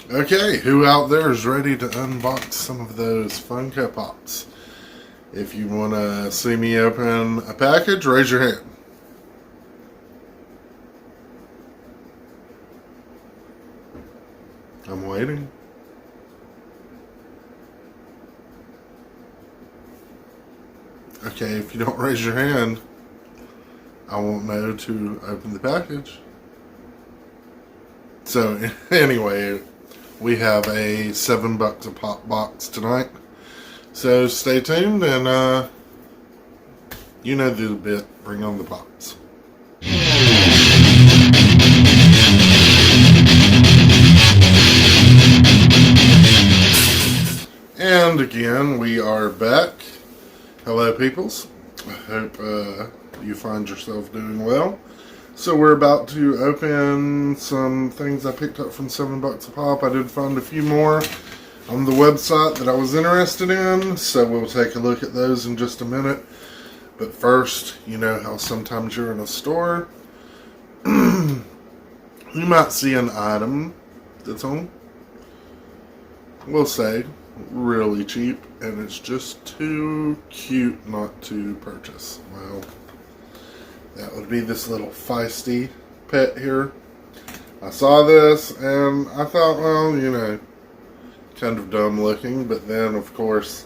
Okay, who out there is ready to unbox some of those Funko Pops? If you want to see me open a package, raise your hand. I'm waiting. Okay, if you don't raise your hand, I won't know to open the package. So, anyway, we have a $7 a pop box tonight. So stay tuned and you know the bit, bring on the box. And again, we are back. Hello, peoples. I hope you find yourself doing well. So we're about to open some things I picked up from $7 a pop. I did find a few more on the website that I was interested in, so we'll take a look at those in just a minute. But first, you know how sometimes you're in a store, you might see an item that's on, we'll say, really cheap, and it's just too cute not to purchase. Well, that would be this little feisty pet here. I saw this and I thought, well, you know, kind of dumb looking, but then of course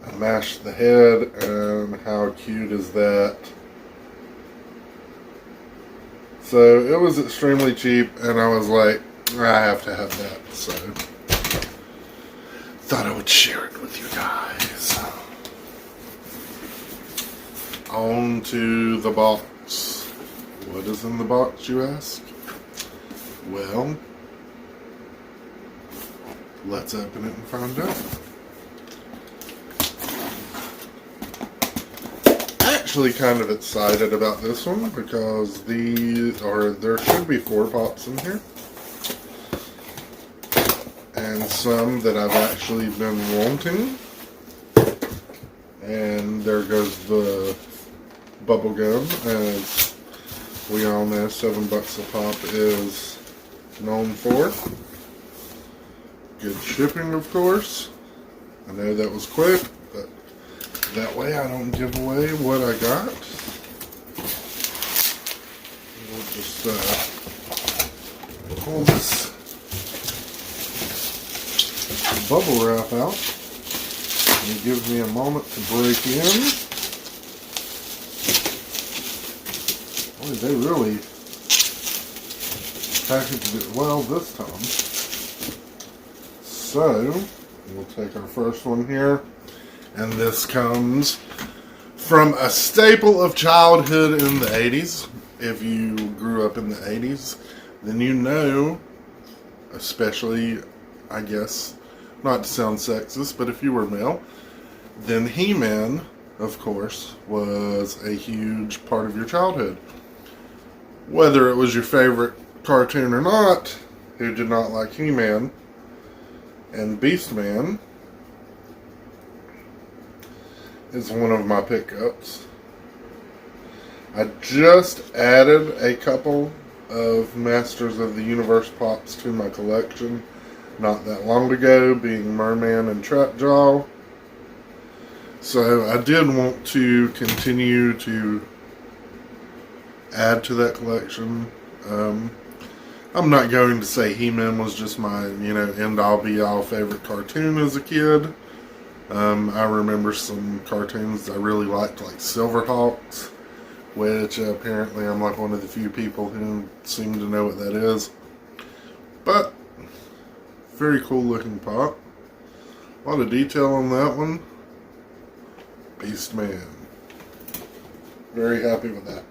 I mashed the head, and how cute is that? So it was extremely cheap, and I was like, I have to have that, so thought I would share it with you guys. On to the box. What is in the box, you ask? Well, let's open it and find out. Actually kind of excited about this one because there should be 4 pops in here. And some that I've actually been wanting. And there goes the bubble gum, as we all know $7 a pop is known for. Good shipping, of course. I know that was quick, but that way I don't give away what I got. We'll just pull this bubble wrap out. It gives me a moment to break in. Boy, they really packaged it well this time. So, we'll take our first one here. And this comes from a staple of childhood in the 80s. If you grew up in the 80s, then you know, especially, I guess, not to sound sexist, but if you were male, then He-Man, of course, was a huge part of your childhood. Whether it was your favorite cartoon or not, who did not like He-Man and Beastman is one of my pickups. I just added a couple of Masters of the Universe pops to my collection not that long ago, being Merman and Trapjaw. So I did want to continue to add to that collection. I'm not going to say He-Man was just my, end-all be-all favorite cartoon as a kid. I remember some cartoons I really liked, like Silverhawks, which apparently I'm like one of the few people who seem to know what that is. But very cool looking pop. A lot of detail on that one. Beastman. Very happy with that.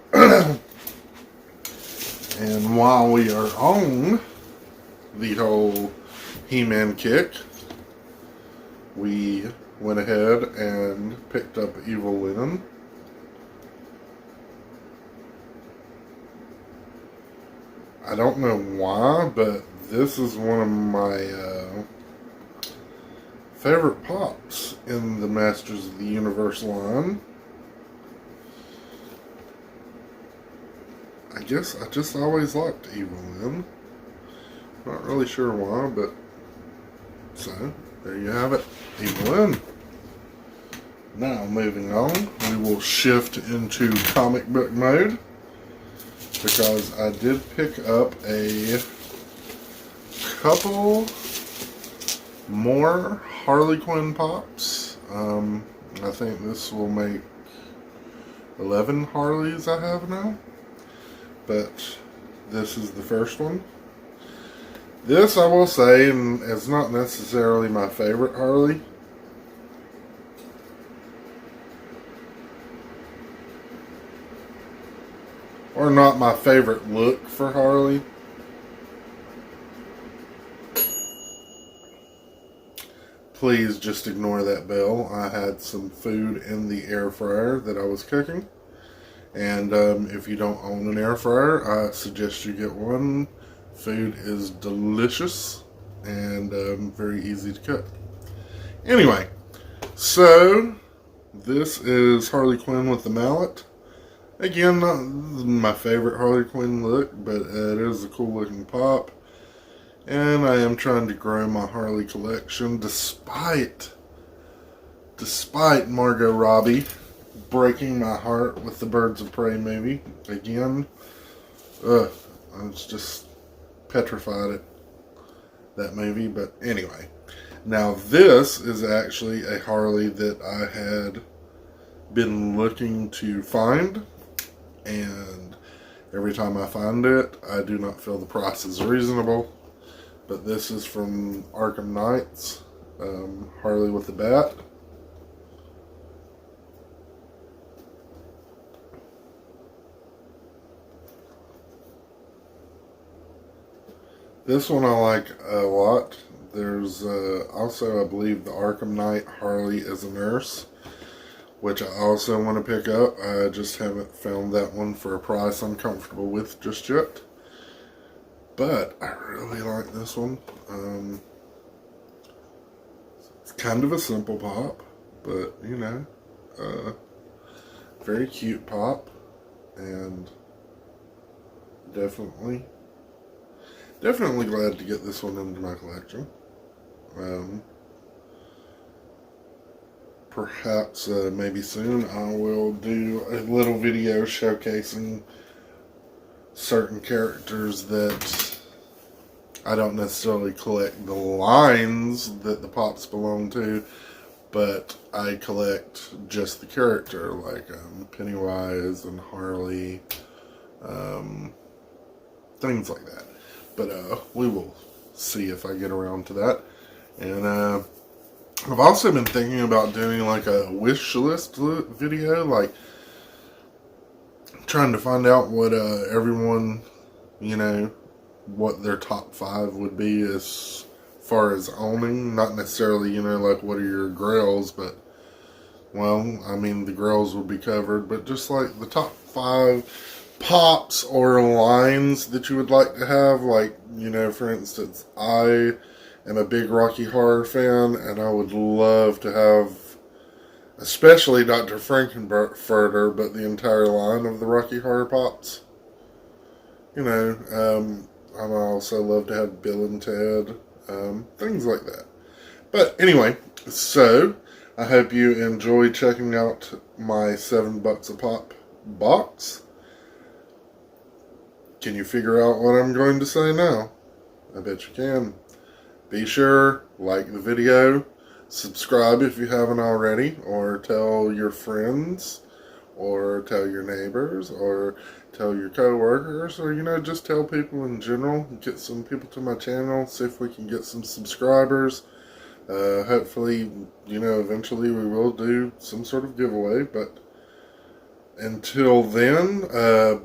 And while we are on the whole He-Man kick, we went ahead and picked up Evil Lynn. I don't know why, but this is one of my favorite pops in the Masters of the Universe line. I guess I just always liked Evil Lynn. Not really sure why, but So, there you have it. Evelyn. Now, moving on, we will shift into comic book mode because I did pick up a couple more Harley Quinn pops. I think this will make 11 Harleys I have now, but this is the first one. This, I will say, and is not necessarily my favorite Harley. Or not my favorite look for Harley. Please just ignore that bell. I had some food in the air fryer that I was cooking. And if you don't own an air fryer, I suggest you get one. Food is delicious and very easy to cook. Anyway, so this is Harley Quinn with the mallet. Again, not my favorite Harley Quinn look, but it is a cool looking pop. And I am trying to grow my Harley collection despite Margot Robbie breaking my heart with the Birds of Prey movie. Again, I was just petrified at that movie. But anyway, now this is actually a Harley that I had been looking to find. And every time I find it, I do not feel the price is reasonable. But this is from Arkham Knights, Harley with the Bat. This one I like a lot. There's also, I believe, the Arkham Knight Harley as a nurse, which I also want to pick up. I just haven't found that one for a price I'm comfortable with just yet. But I really like this one. It's kind of a simple pop, but you know, very cute pop, and definitely glad to get this one into my collection. Perhaps maybe soon I will do a little video showcasing certain characters that I don't necessarily collect the lines that the pops belong to, but I collect just the character, like Pennywise and Harley, things like that. But we will see if I get around to that. And I've also been thinking about doing like a wish list video, like trying to find out what everyone, you know, what their top 5 would be as far as owning. Not necessarily, you know, like what are your grails, but, well, I mean, the grails would be covered, but just like the top 5 pops or lines that you would like to have. Like, you know, for instance, I am a big Rocky Horror fan, and I would love to have, especially Dr. Frankenfurter, but the entire line of the Rocky Horror Pops. You know, I also love to have Bill and Ted, things like that. But anyway, so I hope you enjoy checking out my $7 a pop box. Can you figure out what I'm going to say now? I bet you can. Be sure, like the video, subscribe if you haven't already, or tell your friends, or tell your neighbors, or tell your co-workers, or, you know, just tell people in general. Get some people to my channel, see if we can get some subscribers. Hopefully, you know, eventually we will do some sort of giveaway, but until then,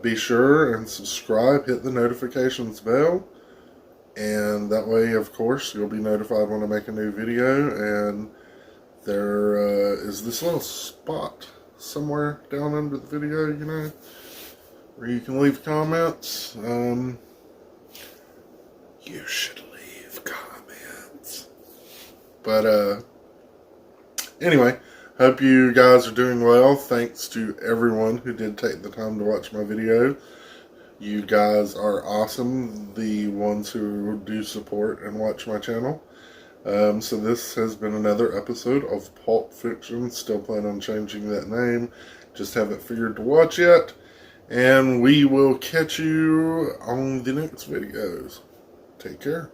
be sure and subscribe, hit the notifications bell, and that way, of course, you'll be notified when I make a new video. And there is this little spot somewhere down under the video, you know, where you can leave comments. You should leave comments. But anyway, hope you guys are doing well. Thanks to everyone who did take the time to watch my video. You guys are awesome, the ones who do support and watch my channel. So this has been another episode of Pulp Fiction. Still plan on changing that name. Just haven't figured to watch yet. And we will catch you on the next videos. Take care.